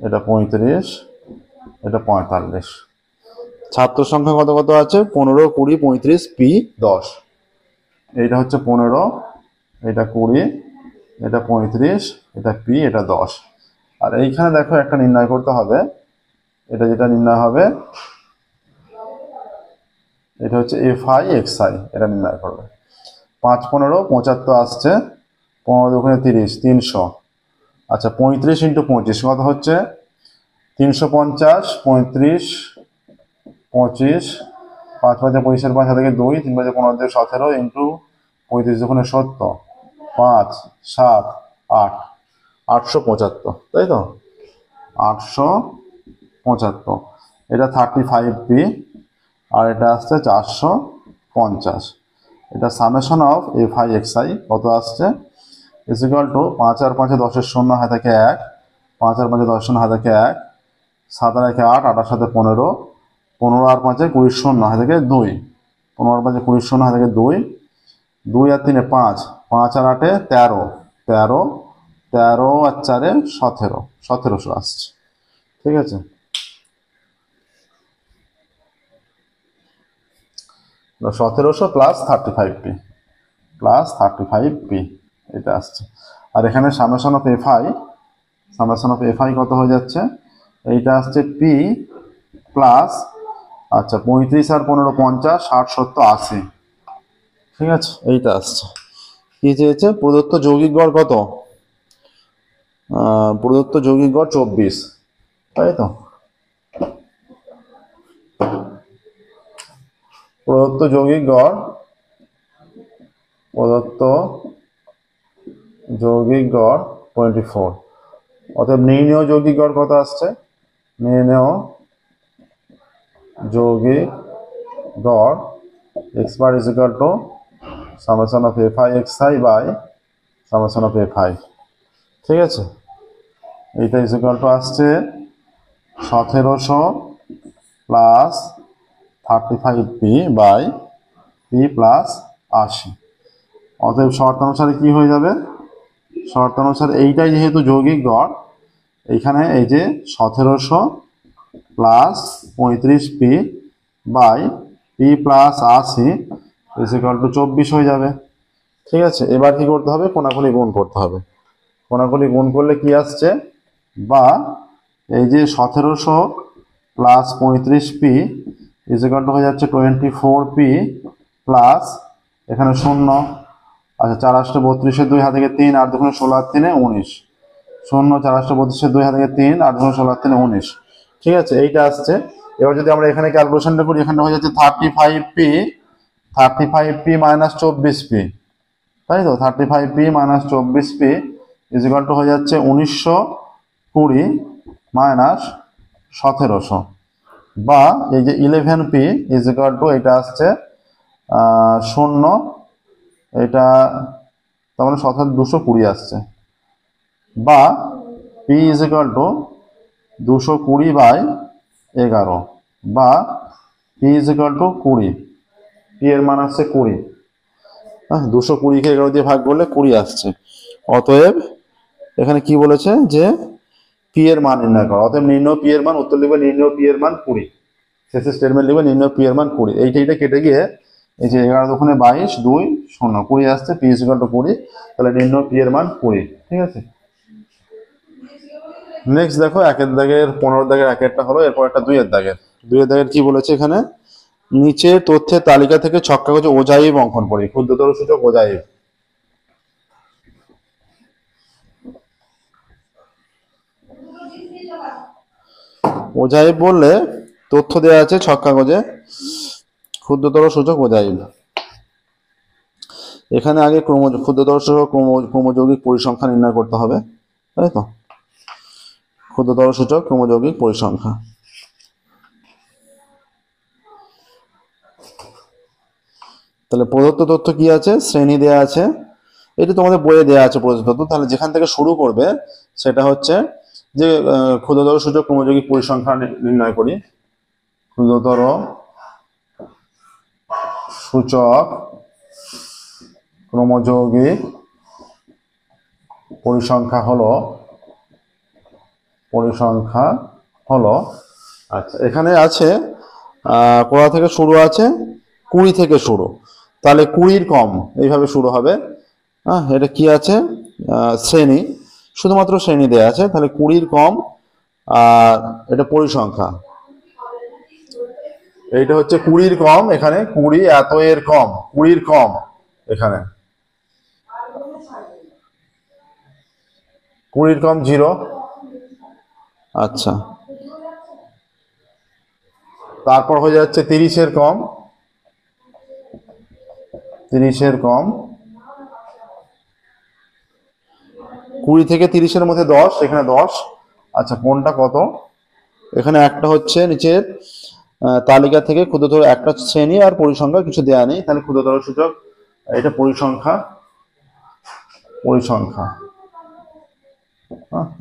এটা 35, এটা 45। ছাত্র সংখ্যা কত কত আছে? 15 20 35 পি 10। এইটা হচ্ছে 15, এটা 20, এটা 35, এটা পি, এটা 10। আর এইখানে দেখো একটা নির্ণয় করতে হবে। এটা যেটা নির্ণয় হবে এটা হচ্ছে এফ আই এক্স আই, এটা নির্ণয় করবে। 5 15 75 আসছে, 15 দুগুণে 30 300। আচ্ছা 35 ইন্টু 25 কত হচ্ছে? 350, 35 25, 5 5 25 5 থেকে 2, 3 5 15 থেকে 17 ইন্টু 35 দুগুণে 70, 5 7 8, 875, তাই তো? 875। এটা 35 পি, আর এটা আসছে 450। এটা summation of F I X I কত আসছে? ইজ ইকুয়াল টু 5 আর 5 10 শূন্য হাতে থেকে 1, 5 আর 5 10 শূন্য হাতে থেকে 1, 7 আর 1 8, 8 আর 7 15, 15 আর 5 20 শূন্য হাতে থেকে 2, 15 আর 5 20 শূন্য হাতে থেকে 2, 2 আর 3 5, 5 আর 8 13, 13, 13 আর 4 17, 1700 আসছে। ঠিক আছে, 1700 প্লাস 35p, প্লাস 35p এটা আসছে। আর এখানে সামেশন অফ এফ আই কত হয়ে যাচ্ছে? এইটা আসছে পি প্লাস, আচ্ছা 35 আর 15 50, 60 70 80। ঠিক আছে, এইটা আসছে। কি চেয়েছে? প্রদত্ত যৌগিক গড় কত? প্রদত্ত যৌগিক গড় 24, তাই তো? প্রদত্ত যৌগিক গড় 24। অতএব নির্ণেয় যৌগিক গড় কত আসছে? নির্ণেয় যৌগিক গড় x bar is equal to summation of F I X I by summation of F I. ঠিক আছে, এইটা ইজ ইকুয়াল টু আসছে 1700 plus 35p by p plus 80। অতএব শর্তানুসারে কি হয়ে যাবে? শর্তানুসারে এইটাই যেহেতু যৌগিক গড়, এইখানে এই যে 1700 plus 35p by p plus 80 equal to 24 হয়ে যাবে। ঠিক আছে, এবার কি করতে হবে? কোনাকুনি গুণ করতে হবে। কোনাকুনি গুণ করলে কি আসছে? বা এই যে 1700 প্লাস 35p ইকুয়াল টু হয়ে যাচ্ছে 24p প্লাস এখানে 0। আচ্ছা, 4 8 32 2 হাতে 3 8 2 16 3 19 0 4 8 32 2 হাতে 3 8 2 16 3 19। ঠিক আছে, এইটা আসছে। এবার যদি আমরা এখানে ক্যালকুলেশনটা করি, এখানে হয়ে যাচ্ছে 35p মাইনাস 24p, তাই তো? 35p minus 24p equal to হয়ে যাচ্ছে 1920 মাইনাস 1700, বা এই যে 11p ইকুয়াল টু এটা আসছে 0, এটা তার মানে 220 আসছে, বা p ইকুয়াল টু 220 বাই 11, বা p ইকুয়াল টু 20। p এর মান আসছে 20। হ্যাঁ, 220কে 11 দিয়ে ভাগ করলে 20 আসছে। অতএব এখানে কি বলেছে? যে পি এর মান নির্ণয় করো। অতএব নির্ণয় পি এর মান, উত্তর লিখবে নির্ণয় পি এর মান 20। শেষে স্টেটমেন্ট লিখবে নির্ণয় পি এর মান 20। এইটা কেটে গিয়ে এই যে 11 দুগুণে 22 2 0 20 আসছে, পি ইকুয়াল টু 20। তাহলে নির্ণয় পি এর মান 20। ঠিক আছে, নেক্সট দেখো 1 এর দাগের 15 দাগের 1 এরটা হলো, এরপর একটা 2 এর দাগের। 2 এর দাগের কি বলেছে? এখানে নিচে তথ্যের তালিকা থেকে ছক কাগজে ওজাইব অঙ্কন করি। ক্ষুদ্রতর সূচক ওজাইব। ওজাইব বললে তথ্য দেওয়া আছে ছক কাগজে, ক্ষুদ্রতর সূচক ওজাইব। এখানে আগে ক্ষুদ্রতর সূচক ক্রমযৌগিক পরিসংখ্যা নির্ণয় করতে হবে, তাই তো? ক্ষুদ্রতর সূচক ক্রমযৌগিক পরিসংখ্যা। তাহলে প্রদত্ত তথ্য কি আছে? শ্রেণী দেয়া আছে, এটা তোমাদের বইয়ে দেয়া আছে প্রদত্ত তথ্য। তাহলে যেখান থেকে শুরু করবে সেটা হচ্ছে যে ক্ষুদ্রতর সূচক ক্রমযৌগিক পরিসংখ্যা নির্ণয় করি। ক্ষুদ্রতর সূচক ক্রমযৌগিক পরিসংখ্যা হলো আচ্ছা, এখানে আছে কোথা থেকে শুরু আছে? 20 থেকে শুরু। তাহলে 20 কম এইভাবে শুরু হবে। হ্যাঁ, এটা কি আছে? শ্রেণী, শুধুমাত্র শ্রেণী দেয়া আছে। তাহলে 20 কম, আর এটা পরিসংখ্যা। এইটা হচ্ছে 20 কম, এখানে 20 এত এর কম, 20 কম এখানে 20 কম 0। আচ্ছা, তারপর হয়ে যাচ্ছে 30 এর কম, 30 এর কম, 20 থেকে 30 এর মধ্যে 10, এখানে 10। আচ্ছা, কোনটা কত? এখানে একটা হচ্ছে নিচের তালিকা থেকে ক্ষুদ্রতর একটা শ্রেণী আর পরিসংখ্যা কিছু দেয়া নেই, তাহলে ক্ষুদ্রতর সূচক এটা পরিসংখ্যা,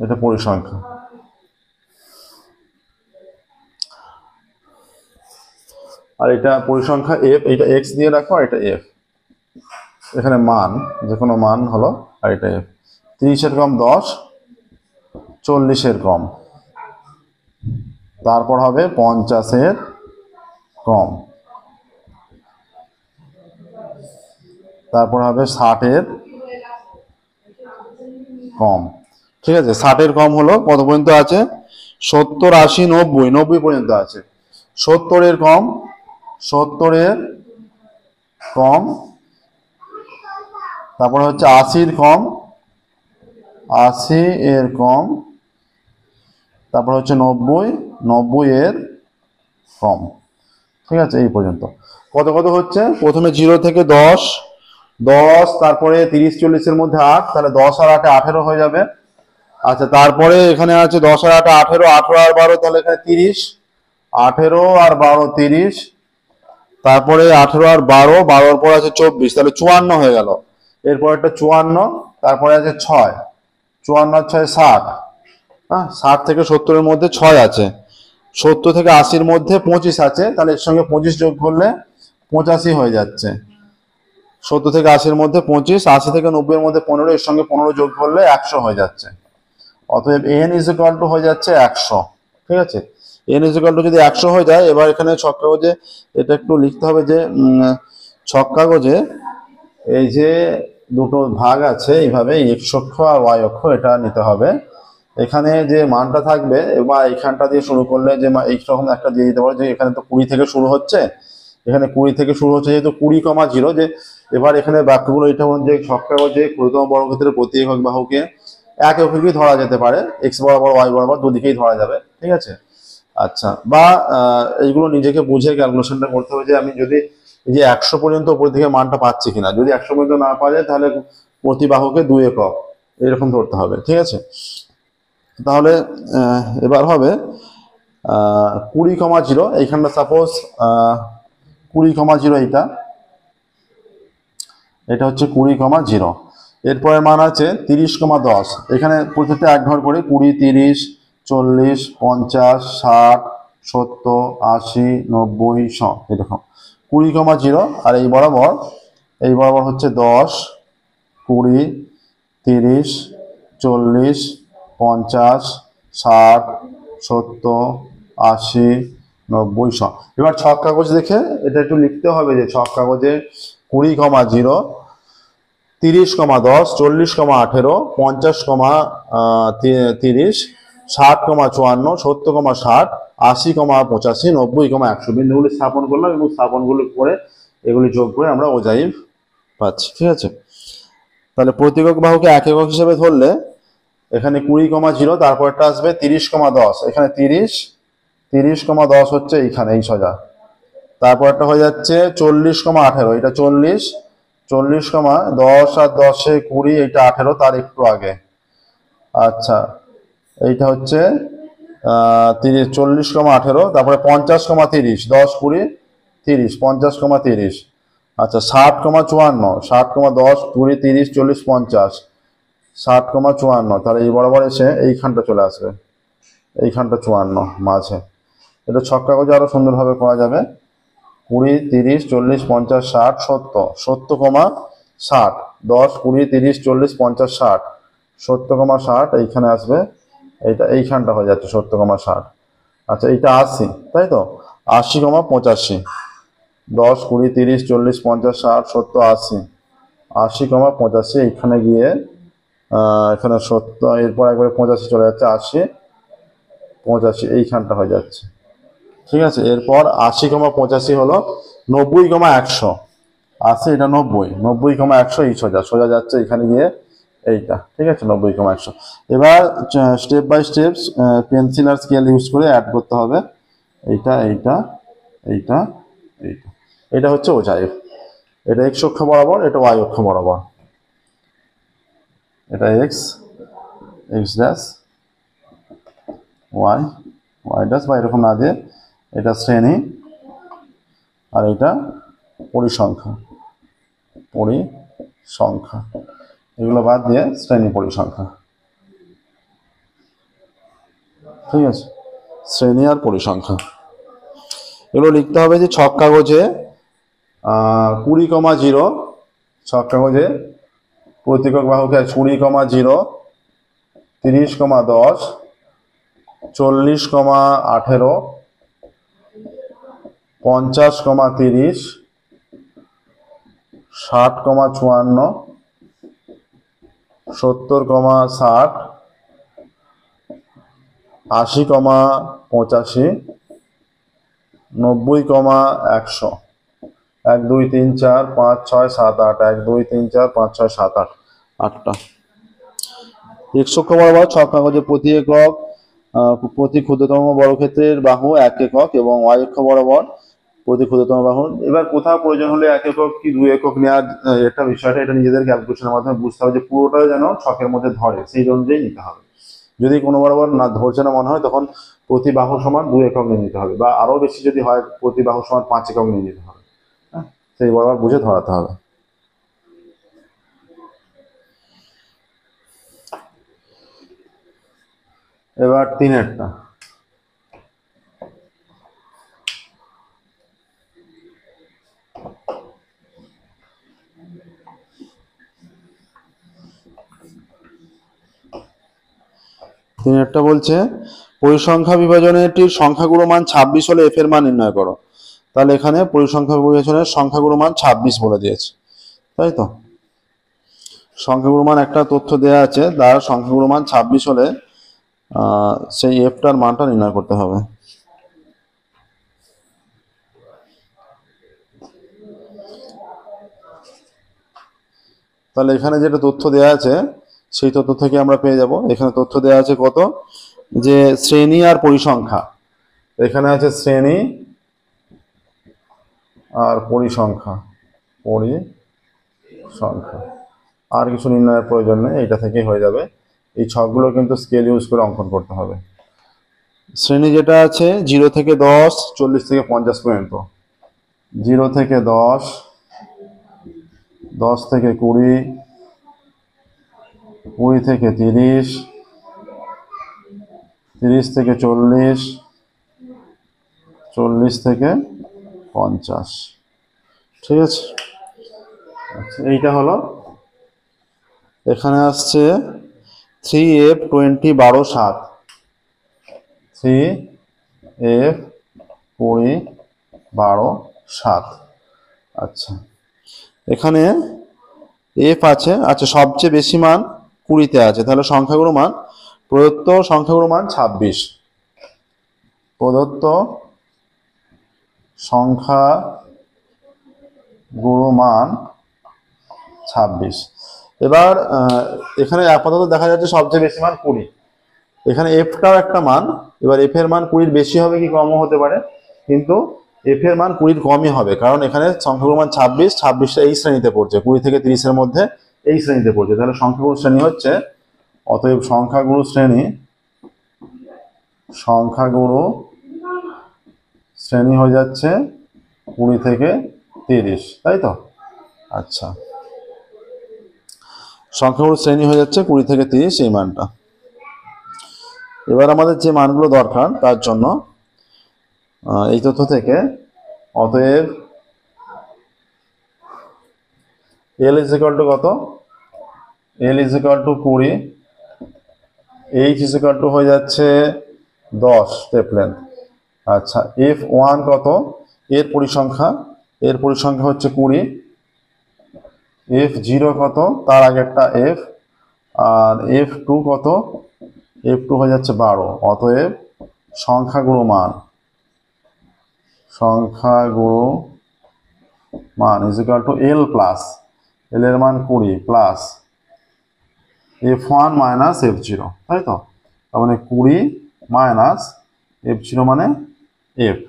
এটা পরিসংখ্যা। আর এটা পরিসংখ্যা এফ, এটা এক্স দিয়ে রাখো, আর এটা এফ, এখানে মান যে কোনো মান হলো, আর এটা এফ। 30 এর কম 10, 40 এর কম, তারপর হবে 50 এর কম, তারপর হবে 60 এর কম। ঠিক আছে, 60 এর কম হলো কত পর্যন্ত আছে? 70 80 90, 90 পর্যন্ত আছে। 70 এর কম, 70 এর কম, তারপর হচ্ছে 80 এর কম, 80 এর কম, তারপর হচ্ছে 90, 90 এর কম। ঠিক আছে, এই পর্যন্ত। কত কত হচ্ছে? প্রথমে 0 থেকে 10, 10, তারপরে 30 40 এর মধ্যে 8, তাহলে 10 আর 8 18 হয়ে যাবে। আচ্ছা, তারপরে এখানে আছে 10 আর 8 18, 18 আর 12, তাহলে এখানে 30, 18 আর 12 30, তারপরে 18 আর 12, 12 পর আছে 24, তাহলে 54 হয়ে গেল। এরপর একটা 54, তারপরে আছে 6, 54 আর 6 60। হ্যাঁ, 60 থেকে 70 এর মধ্যে 6 আছে, 70 থেকে 80-র মধ্যে 25 আছে, তাহলে এর সঙ্গে 25 যোগ করলে 85 হয়ে যাচ্ছে। 70 থেকে 80-র মধ্যে 25, 80 থেকে 90-এর মধ্যে 15, এর সঙ্গে 15 যোগ করলে 100 হয়ে যাচ্ছে। অতএব n ইজ ইকুয়াল টু হয়ে যাচ্ছে 100। ঠিক আছে, n ইজ ইকুয়াল টু যদি 100 হয়ে যায়, এবার এখানে ছক কাগজে এটা একটু লিখতে হবে যে ছক কাগজে এই যে দুটো ভাগ আছে এইভাবে, এক্স অক্ষ আর ওয়াই অক্ষ, এটা নিতে হবে। এখানে যে মানটা থাকবে বা এইখানটা দিয়ে শুরু করলে যে এইরকম একটা দিয়ে দিতে পারো যে এখানে তো 20 থেকে শুরু হচ্ছে, এখানে 20 থেকে শুরু হচ্ছে যেহেতু 20,0, যে এবার এখানে বাক্যগুলো এটা হচ্ছে যে ছক কাগজে ক্ষুদ্রতম বর্গক্ষেত্রের প্রতি একক বাহুকে এক এককেই ধরা যেতে পারে, এক্স বরাবর ওয়াই বরাবর দুদিকেই ধরা যাবে। ঠিক আছে, আচ্ছা, বা এইগুলো নিজেকে বুঝে ক্যালকুলেশনটা করতে হবে যে আমি যদি এই যে 100 পর্যন্ত উপর থেকে মানটা পাচ্ছি কিনা। যদি 100 পর্যন্ত না পাওয়া যায় তাহলে প্রতি বাহুকে 2 একক এরকম ধরতে হবে। ঠিক আছে, তাহলে এবার হবে 20,0, এইখানটা সাপোজ 20,0, এটা হচ্ছে 20,0। এরপরের মান আছে 30,10, এখানে প্রত্যেকটা এক ঘর করে 20, 30, 40, 50, 60, 70, 80, 90, 100 এরকম 20,0। আর এই বরাবর হচ্ছে 10, 20, 30, 40, 50, 60, 70, 80, 90, 100। এবার ছক কাগজ দেখে এটা একটু লিখতে হবে যে ছক কাগজে 20,0, 30,10, 40,18, 50,30, 60,54, 70,60, 80,85, 90,100 বিন্দুগুলি স্থাপন করলাম এবং স্থাপনগুলি করে এগুলি যোগ করে আমরা ওজাইভ পাচ্ছি। ঠিক আছে, তাহলে প্রতি একক বাহুকে এক একক হিসেবে ধরলে এখানে 20,0, তারপরটা আসবে 30,10, এখানে 30,10 হচ্ছে এইখানে এই সোজা। তারপরটা হয়ে যাচ্ছে 40,18, এটা 40, 40,10 আর 10-এ 20, এটা 18, তার একটু আগে। আচ্ছা, এইটা হচ্ছে 40,18, তারপরে 50,30, 10, 20, 30, 50,30। আচ্ছা, 60,54, 60,10, 20, 30, 40, 50, 60,54, তাহলে এই বরাবর এসে এইখানটা চলে আসবে, এইখানটা 54 মাঝে। এটা ছক কাগজে আরো সুন্দরভাবে করা যাবে। 20, 30, 40, 50, 60, 70, 70,60, 10, 20, 30, 40, 50, 60, 70,60 এইখানে আসবে, এইটা এইখানটা হয়ে যাচ্ছে 70,60। আচ্ছা, এইটা 80, তাই তো, 80,85, 10, 20, 30, 40, 50, 60, 70, 80, 80,85 এইখানে গিয়ে এখানে 70, এরপর একবারে 85 চলে যাচ্ছে, 80, 85 এইখানটা হয়ে যাচ্ছে। ঠিক আছে, এরপর 80,85 হলো 90,100, 80, এটা 90, 90,100 এই সোজা যাচ্ছে এখানে গিয়ে এইটা। ঠিক আছে, 90,100। এবার স্টেপ বাই স্টেপ পেন্সিল আর স্কেল ইউজ করে অ্যাড করতে হবে এইটা, এইটা, এইটা, এইটা। এটা হচ্ছে ওজাইভ। এটা এক্স অক্ষ বরাবর, এটা ওয়াই অক্ষ বরাবর। এটা এক্স ড্যাশ, ওয়াই ড্যাশ, বা এরকম না দিয়ে এটা শ্রেণী, আর এটা পরিসংখ্যা, এগুলো বাদ দিয়ে শ্রেণী পরিসংখ্যা। ঠিক আছে, শ্রেণী আর পরিসংখ্যা এগুলো লিখতে হবে যে ছক কাগজে 20,0, ছক কাগজে প্রতি একক বাহুকে 20,0, 30,10, 40,18, 50,30, 60,54, 70,60, 80,85, 90,100, 1, 2, 3, 4, 5, 6, 7, 8, 1, 2, 3, 4, 5, 6, 7, 8, 8টা। এক্স অক্ষ বরাবর ছক কাগজে প্রতি একক প্রতি ক্ষুদ্রতম বর্গক্ষেত্রের বাহু 1 একক এবং ওয়াই অক্ষ বরাবর প্রতি ক্ষুদ্রতম বাহু। এবার কোথাও প্রয়োজন হলে 1 একক কি 2 একক নেওয়ার একটা বিষয়টা এটা নিজেদের ক্যালকুলেশনের মাধ্যমে বুঝতে হবে যে পুরোটা যেন ছকের মধ্যে ধরে, সেই অনুযায়ী নিতে হবে। যদি কোনো বরাবর না ধরছে না মনে হয়, তখন প্রতি বাহু সমান 2 একক নিয়ে নিতে হবে, বা আরো বেশি যদি হয় প্রতি বাহু সমান 5 একক নিয়ে নিতে হবে। হ্যাঁ, সেই বরাবর বুঝে ধরাতে হবে। এবার 3-এরটা, 3 বলছে পরিসংখ্যা বিভাজনটির সংখ্যাগুলো মান 26 হলে এফ এর মান নির্ণয় করো। তাহলে এখানে পরিসংখ্যা বিভাজনের সংখ্যাগুলো মান 26 বলে দিয়েছে, তাই তো। সংখ্যাগুলো মান একটা তথ্য দেওয়া আছে, তার সংখ্যাগুলো মান 26 হলে সেই এফটার মানটা নির্ণয় করতে হবে। তাহলে এখানে যেটা তথ্য দেওয়া আছে সেই তথ্য থেকে আমরা পেয়ে যাব। এখানে তথ্য দেওয়া আছে কত, যে শ্রেণী আর পরিসংখ্যা। এখানে আছে শ্রেণী আর পরিসংখ্যা, আর কিছু নির্ণয়ের প্রয়োজন নেই, এইটা থেকেই হয়ে যাবে। এই ছকগুলো কিন্তু স্কেল ইউজ করে অঙ্কন করতে হবে। শ্রেণী যেটা আছে 0 থেকে 10, 40 থেকে 50 পর্যন্ত। 0 থেকে 10, 10 থেকে 20, 20 থেকে 30, 30 থেকে 40, 40 থেকে 50। ঠিক আছে, আচ্ছা এইটা হলো। এখানে আসছে 3F 20 12 7, 3F 20 12 7। আচ্ছা এখানে এফ আছে, আচ্ছা সবচেয়ে বেশি মান 20-তে আছে, তাহলে সংখ্যাগুলো মান, প্রদত্ত সংখ্যাগুলো মান 26, প্রদত্ত সংখ্যাগুলো মান 26। এবার এখানে আপাতত দেখা যাচ্ছে সবচেয়ে বেশি মান 20, এখানে এফটাও একটা মান। এবার এফ এর মান 20 বেশি হবে কি কমও হতে পারে, কিন্তু এফ এর মান 20 কমই হবে, কারণ এখানে সংখ্যাগুলো মান 26, 26টা এই শ্রেণীতে পড়ছে, 20 থেকে 30-এর মধ্যে এই শ্রেণীতে পড়ছে। তাহলে সংখ্যাগুরু শ্রেণী হচ্ছে, অতএব সংখ্যাগুরু শ্রেণী হয়ে যাচ্ছে 20 থেকে 30, তাই তো। আচ্ছা সংখ্যাগুরু শ্রেণী হয়ে যাচ্ছে 20 থেকে 30 এই মানটা। এবার আমাদের যে মানগুলো দরকার তার জন্য এই তথ্য থেকে, অতএব L ইজ ইকুয়াল টু কত, L is equal two 20, H is equal two হয়ে যাচ্ছে 10 স্টেপ লেন্থ। আচ্ছা F1 কত, এর পরিসংখ্যা হচ্ছে 20, F0 কত, তার আগে একটা F, আর F2 কত, F2 হয়ে যাচ্ছে 12। অতএব সংখ্যাগুরু মান is equal two L plus, L এর মান 20 প্লাস F1 মাইনাস F0, তাই তো। তার মানে 20 মাইনাস F0 মানে F,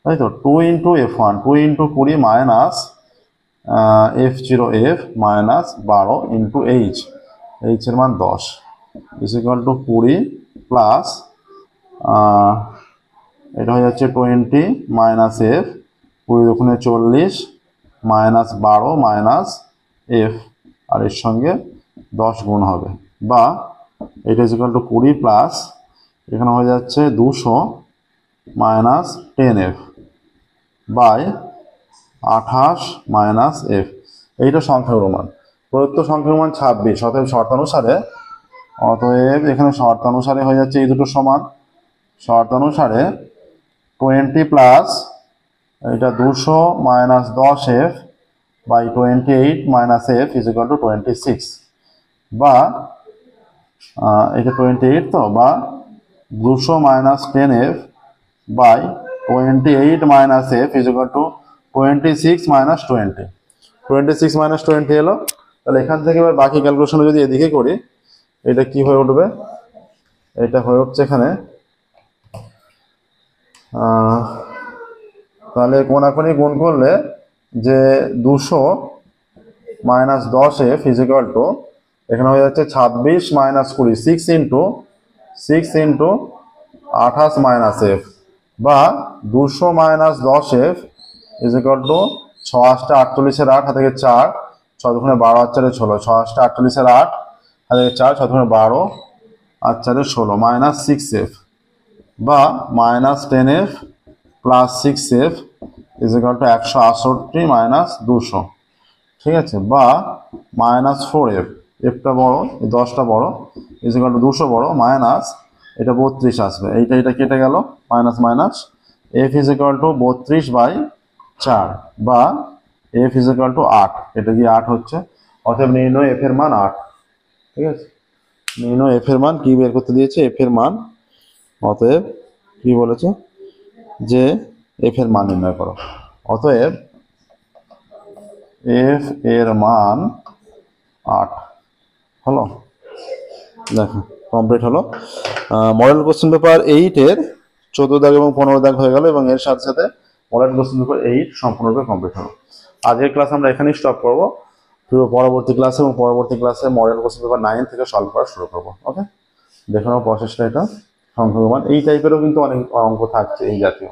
তাই তো। 2 into F1, 2 into 20 minus F0 F minus 12 into H, H এর মান 10 ইজ ইকুয়াল টু 20 প্লাস এটা হয়ে যাচ্ছে 20 মাইনাস F, 20 দুগুণে 40 মাইনাস 12 মাইনাস F, আর এর সঙ্গে 10 গুণ হবে, বা এটা ইজ ইকুয়াল টু 20 প্লাস এখানে হয়ে যাচ্ছে 200 minus 10F by 28 minus F। এইটা সংখ্যাগুরু মান। প্রদত্ত সংখ্যাগুরু মান 26, অতএব এখানে শর্তানুসারে হয়ে যাচ্ছে এই দুটো সমান। শর্তানুসারে 20 প্লাস এটা 200 minus 10F by 28 minus F is equal to 26, বা এটা 28 তো, বা 200 minus 10F by 28 minus F is equal to 26 minus 20, 26 minus 20 এলো। তাহলে এখান থেকে এবার বাকি ক্যালকুলেশন যদি এদিকে করি, এটা কি হয়ে উঠবে, এটা হয়ে উঠছে এখানে, তাহলে কোনাকুনি গুণ করলে যে 200 minus 10F is equal two, এখানে হয়ে যাচ্ছে 26 মাইনাস 20, 6 ইন্টু 28 মাইনাস F, বা 200 minus 10F is equal two 6 8 48 8 হাতে 4, 6 দুগুণে 12 আর 4 16, 6 8 48 8 হাতে 4, 6 দুগুণে 12 আর 4 16 মাইনাস 6F, বা minus 10F plus 6F is equal two 168 minus 200, ঠিক আছে, বা মাইনাস 4F, এফটা বড়, এই 10টা বড়, ইজিক্যাল টু 200 বড়, মাইনাস এটা 32 আসবে, এটা কেটে গেল, minus minus F equal to 32/4 বা এফ ইজিক্যাল টু 8, এটা দিয়ে 8 হচ্ছে। অতএব নির্ণয় এফ এর মান 8। ঠিক আছে, নির্ণয় এফ এর মান কি বের করতে দিয়েছে, এফ এর মান। অতএব কি বলেছে যে এফ এর মান নির্ণয় করো। অতএব এফ এর মান 8 হলো। দেখো কমপ্লিট হলো। মডেল কোশ্চেন পেপার 8-এর 14 দাগ এবং 15 দাগ হয়ে গেল, এবং এর সাথে সাথে মডেল কোশ্চেন পেপার 8 সম্পূর্ণরূপে কমপ্লিট হলো। আজকের ক্লাস আমরা এখানেই স্টপ করবো। পরবর্তী ক্লাসে মডেল কোশ্চেন পেপার 9 থেকে সলভ করা শুরু করবো। ওকে, দেখে নাও প্রসেসটা। এটা সংখ্যাগুণ এই টাইপেরও কিন্তু অনেক অঙ্ক থাকছে এই জাতীয়।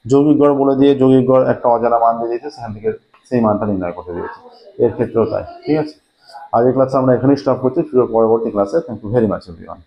যৌগিক গড় বলে দিয়ে যৌগিক গড় একটা অজানা মান দিয়ে দিয়েছে, সেখান থেকে সেই মানটা নির্ণয় করতে দিয়েছে। এর ক্ষেত্রেও তাই। ঠিক আছে, আজকের ক্লাসে আমরা এখানেই স্টপ করছি। পরবর্তী ক্লাসে thank you very much everyone.